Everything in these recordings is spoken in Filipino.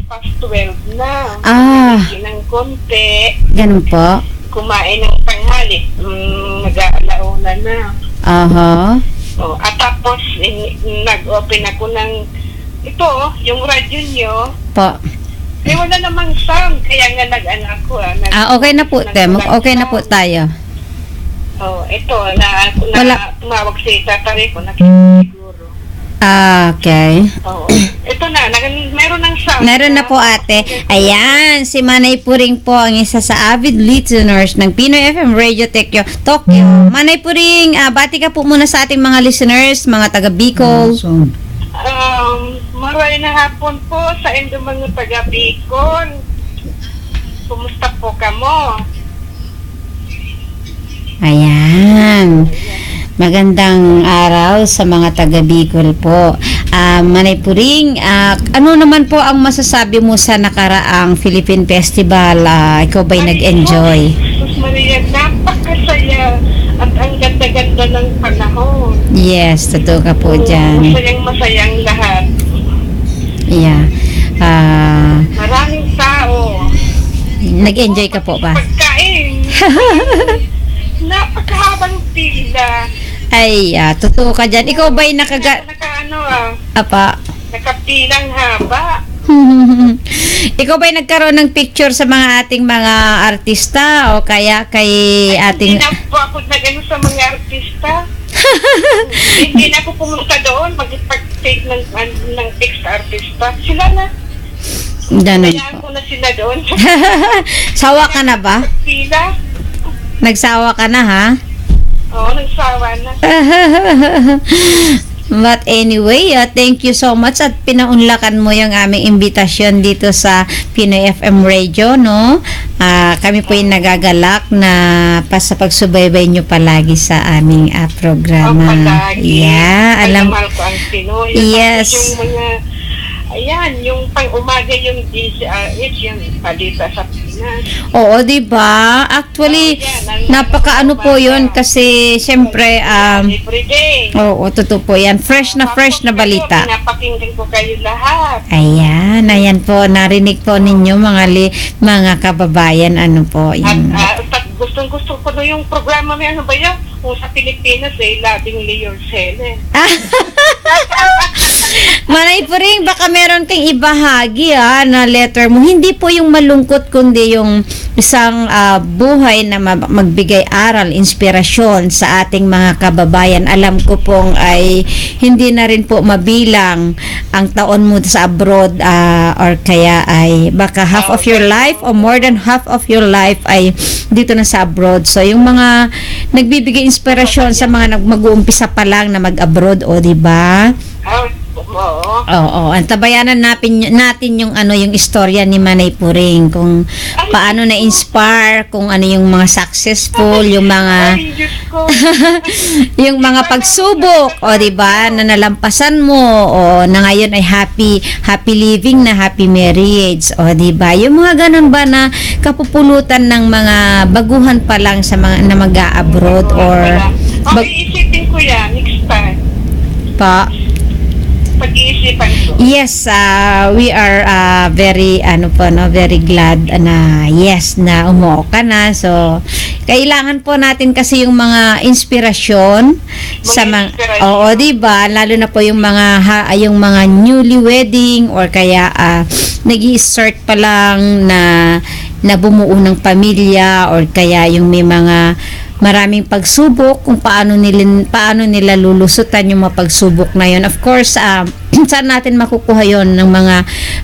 past 12 na. Ah. Ng konti. Ganun po. Kumain ng tanghali. Nag-aalauna na. Aha. Oh, at tapos, nag-open ako ng ito, yung radyo nyo. Po. Wala namang sound. Kaya nga nag-anak ko. Okay na po, Tem. Okay na po tayo. Oh, ito, Wala. tumawag si tatari ko, siguro. Okay. Oo. Ito na, meron ng sound. Meron na po, ate. Ayan, si Manay Puring po ang isa sa avid listeners ng Pinoy FM Radio Tokyo. Manay Puring, bati ka po muna sa ating mga listeners, mga taga Bicol. Maray na hapon po sa inyong mga taga Bicol. Kumusta po kamo? Ayan. Magandang araw sa mga taga Bicol po. Manay Puring, ano naman po ang masasabi mo sa nakaraang Philippine Festival? Ikaw ba'y nag-enjoy? Sus Maria, napakasaya at ang ganda-ganda ng panahon. Yes, totoo ka po dyan. Masayang lahat. Yeah. Maraming tao. Nag-enjoy ka po ba? Pagkain. Napakahabang pila. Ay, totoo ka dyan. Ikaw ba'y Apa? Nakapilang haba. Ikaw ba'y nagkaroon ng picture sa mga ating mga artista o kaya kay ating... Hindi na po ako nagano sa mga artista. Hindi na ako pumunta doon mag-take ng text artista. Sila na. Ganun Kaya po. ko na sila doon. Sawa ka na ba? Pila. Nagsawa ka na, ha? Oo, nagsawa na. But anyway, thank you so much at pinaunlakan mo yung aming imbitasyon dito sa Pinoy FM Radio, no? Kami po yung nagagalak na sa pagsubaybay nyo palagi sa aming programa. Palagi. Yeah, alam. Mahal ko ang Pinoy. Yes. Yung mga, ayan, yung pang-umaga yung DCRH, yung palita sa Pinas. Oo, di ba? Actually, napakaano po yun kasi syempre, Every day. oo, totoo po yan. Fresh na balita. Pinapakinggan ko kayo lahat. Ayan, ayan po, narinig po ninyo mga kababayan, ano po, yung... At gustong-gusto ko na yung programa may ano ba yan? Kung sa Pilipinas labing Leo Sele. Manay Puring, baka meron kang ibahagi na letter mo. Hindi po yung malungkot, kundi yung isang buhay na magbigay aral, inspirasyon sa ating mga kababayan. Alam ko pong ay hindi na rin po mabilang ang taon mo sa abroad or kaya ay baka half of your life or more than half of your life ay dito na sa abroad. So yung mga nagbibigay inspirasyon sa mga mag-uumpisa pa lang na mag-abroad, di ba? Oo. Oo, antabayanan natin yung yung istorya ni Manay Puring, kung paano na-inspire, kung ano yung mga successful, yung mga Ay, Diyos ko. yung mga pagsubok, di ba, na nalampasan mo, na ngayon ay happy living na happy marriage, di ba? Yung mga ganun ba na kapupulutan ng mga baguhan pa lang sa mga na mag-a-abroad or iisipin ko yan next time. Pag-iisipan ko. Yes, we are very very glad na yes na umuo ka na. So kailangan po natin kasi yung mga inspirasyon sa mga di ba? Lalo na po yung mga newly wedding or kaya nag-i-start pa lang na bumuo ng pamilya or kaya yung may mga maraming pagsubok kung paano nila lulusutan yung mga pagsubok na yun. Of course, saan natin makukuha yon ng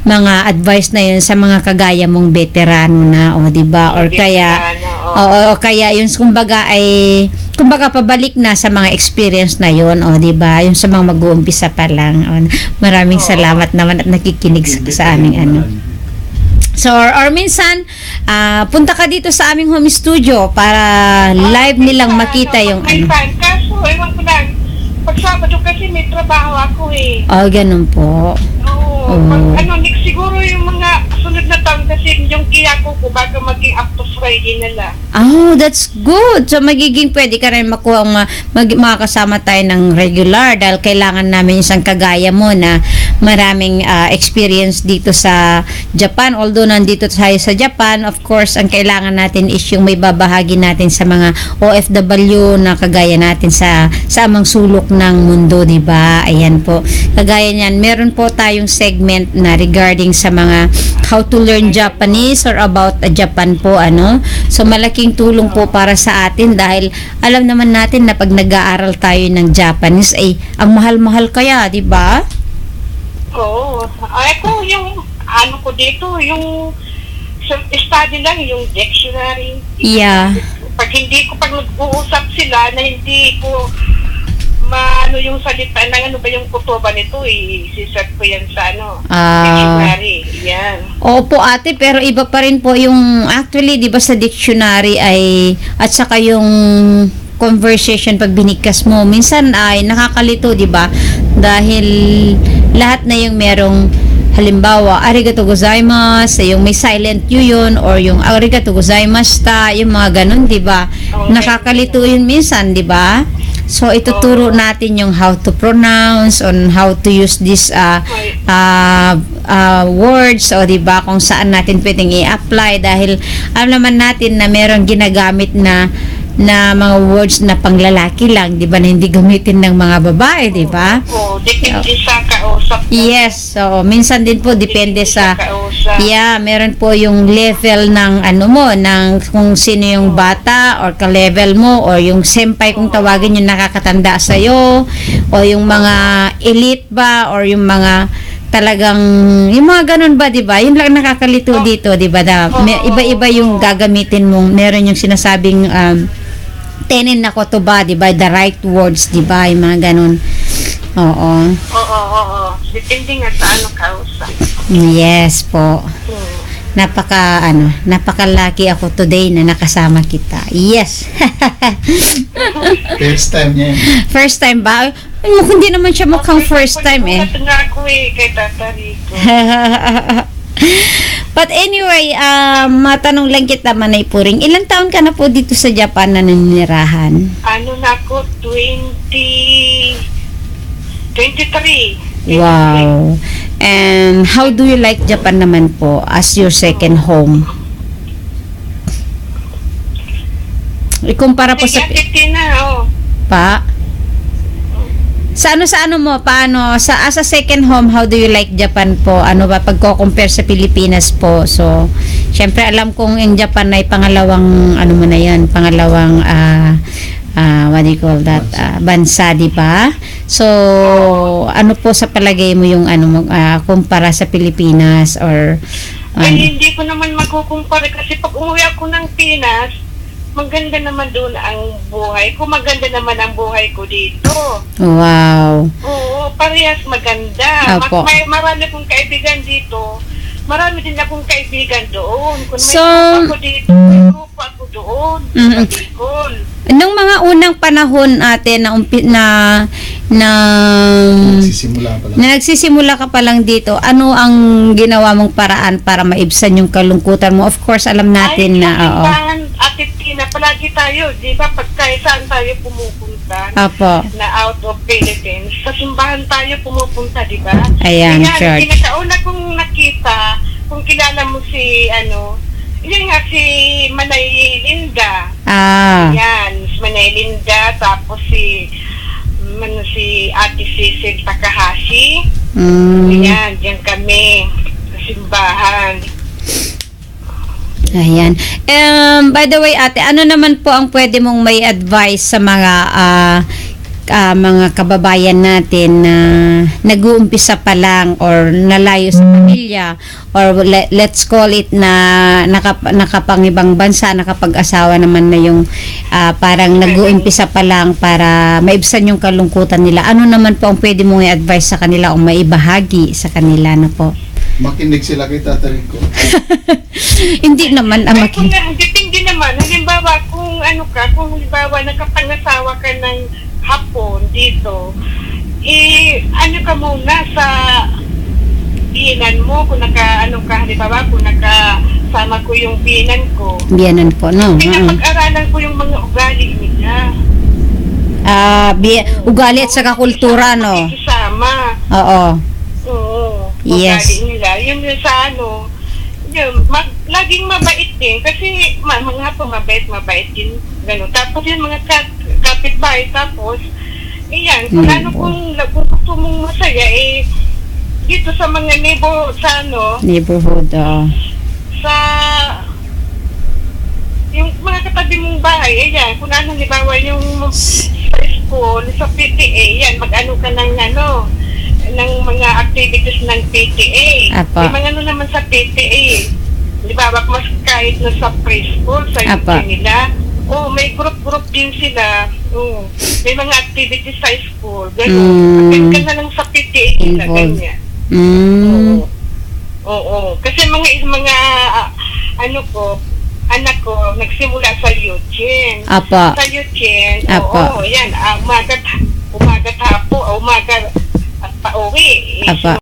mga advice na yun sa mga kagaya mong veterano na, di ba? Or kaya yun kumbaga pabalik na sa mga experience na yun, di ba? Yung sa mga mag-uumpisa pa lang. Maraming salamat naman at nakikinig sa aming So, or minsan, punta ka dito sa aming home studio para live nilang makita yung May fan. Kaso, ewan ko lang. Pag Sabado kasi may trabaho ako ganun po. Oo. Siguro yung mga sunod na taon kasi yung kiyako ko bago maging up to Friday nila. That's good. So, pwede ka rin makasama tayo ng regular dahil kailangan namin isang kagaya mo na maraming experience dito sa Japan. Although nandito tayo sa Japan, of course, ang kailangan natin is yung may babahagi natin sa mga OFW na kagaya natin sa amang sulok ng mundo, di ba? Ayan po. Kagaya niyan, meron po tayong segment na regarding sa mga how to learn Japanese or about Japan po, ano. So, malaking tulong po para sa atin dahil alam naman natin na pag nag-aaral tayo ng Japanese ay ang mahal-mahal kaya, di ba? Oo. Ay, ko yung ano ko dito, yung study lang, yung dictionary. Yeah. Pag nag-uusap sila na hindi ko maano yung salita ng ano ba yung kutuba nito, isisat ko yan sa dictionary. Yan. Opo ate, pero iba pa rin po yung actually, di ba sa dictionary ay at saka yung conversation pag binigkas mo, minsan ay nakakalito, di ba? Dahil lahat na yung merong halimbawa, arigato gozaimasu, yung may silent yu yun, or yung arigato gozaimashita, yung mga ganun, di ba? Okay. Nakakalito yun minsan, di ba? So, ituturo natin yung how to pronounce, on how to use this words, o di ba, kung saan natin pwedeng i-apply dahil alam naman natin na merong ginagamit na mga words na panglalaki lang, di ba, na hindi gamitin ng mga babae, di ba? Oo, depende sa kausap. Yes, so minsan din po depende sa kausap. yeah, meron po yung level ng ano mo, ng kung sino yung bata or ka-level mo or yung senpai kung tawagin yung nakakatanda sa iyo o yung mga elite ba or yung mga talagang yung mga ganun ba, 'di ba? Yun lang nakakalito dito, 'di ba? Iba-iba yung gagamitin mo. Meron yung sinasabing tenin na kotoba, 'di ba? The right words, 'di ba? Yung mga ganun. Oo. Oo. Depende nga sa kausap. Yes po. Napakalaki ako today na nakasama kita. Yes. First time niya yun. First time ba? Ay, hindi naman siya mukhang first time eh. Nagulat nga ako kay Tata Rico. But anyway, matanong lang kita, Manay Puring. Ilang taon ka na po dito sa Japan na naninirahan? Ano na ako? 23. Wow. And how do you like Japan naman po as your second home? Ikumpara po sa pa. Sa ano mo, paano sa as a second home, how do you like Japan po? Ano ba pagko-compare sa Pilipinas po? So, syempre alam kong yung Japan ay pangalawang ano mo na 'yan, pangalawang what do you call that? Bansa, di ba? So, ano po sa palagay mo yung ano mo kumpara sa Pilipinas or Ay, hindi ko naman makukumpara kasi pag umuwi ako ng Pinas, maganda naman doon ang buhay ko. Maganda naman ang buhay ko dito. Wow. Oo, parehas maganda. Opo. Marami akong kaibigan dito. Marami din akong kaibigan doon. Kung may So, grupo ako dito, may grupo ako doon. Sa Bicol. Nung mga unang panahon ate na nagsisimula ka pa lang dito, ano ang ginawa mong paraan para maibsan yung kalungkutan mo? Of course, alam natin na oo. Ate Tina, palagi tayo, di ba? Pagka saan tayo pumupunta Apo. na out of Philippines, sa simbahan tayo pumupunta, di ba? Ayan, Kaya, church. pinakauna kong nakita, kung kilala mo si, yun nga, si Manay Linda. Yan, si Manay Linda, tapos si Ate Cecil Takahashi. Yan, diyan kami sa simbahan. Ayan. By the way, ate, ano naman po ang pwede mong may advice sa mga kababayan natin na nag-uumpisa pa lang or nalayo sa pamilya or let's call it na nakapangibang bansa, nakapag-asawa naman na yung parang nag-uumpisa pa lang para maibsan yung kalungkutan nila. Ano naman po ang pwede mong i-advise sa kanila o maibahagi sa kanila na po? Makinig sila kay Tata Rico. Hindi naman Depende naman. Halimbawa, kung halimbawa nakapangasawa ka ng hapon dito, ka muna sa biyanan mo, kung halimbawa, kung nakasama ko yung biyanan ko. Biyanan po, no? Pinapag-aralan ko yung mga ugali nila. Ugali at saka kultura, no? Pakikisama. Oo. Oo. Yes. ugali nila. Yun yung sa ano, yun, laging mabait din. Kasi mga hapon mabait din. Ganun. Tapos yung mga kapitbahay, tapos, iyan, kung ano kung gusto mong masaya, dito sa mga neighborhood, sa yung mga katabi mong bahay, ayan, kung ano, halimbawa yung sa school, sa PTA, yan, mag-ano ka ng mga activities ng PTA. Apa. May mga ano naman sa PTA, halimbawa, mas kahit na sa preschool, sa Apa. nila, may group din sila, may mga activities sa school, gano'n. Attend ka na lang sa PTA nila, ganyan. Oo. Kasi mga anak ko, nagsimula sa Eugene. Apa. Sa Eugene, Apa. yan, umaga at pauwi. Apa.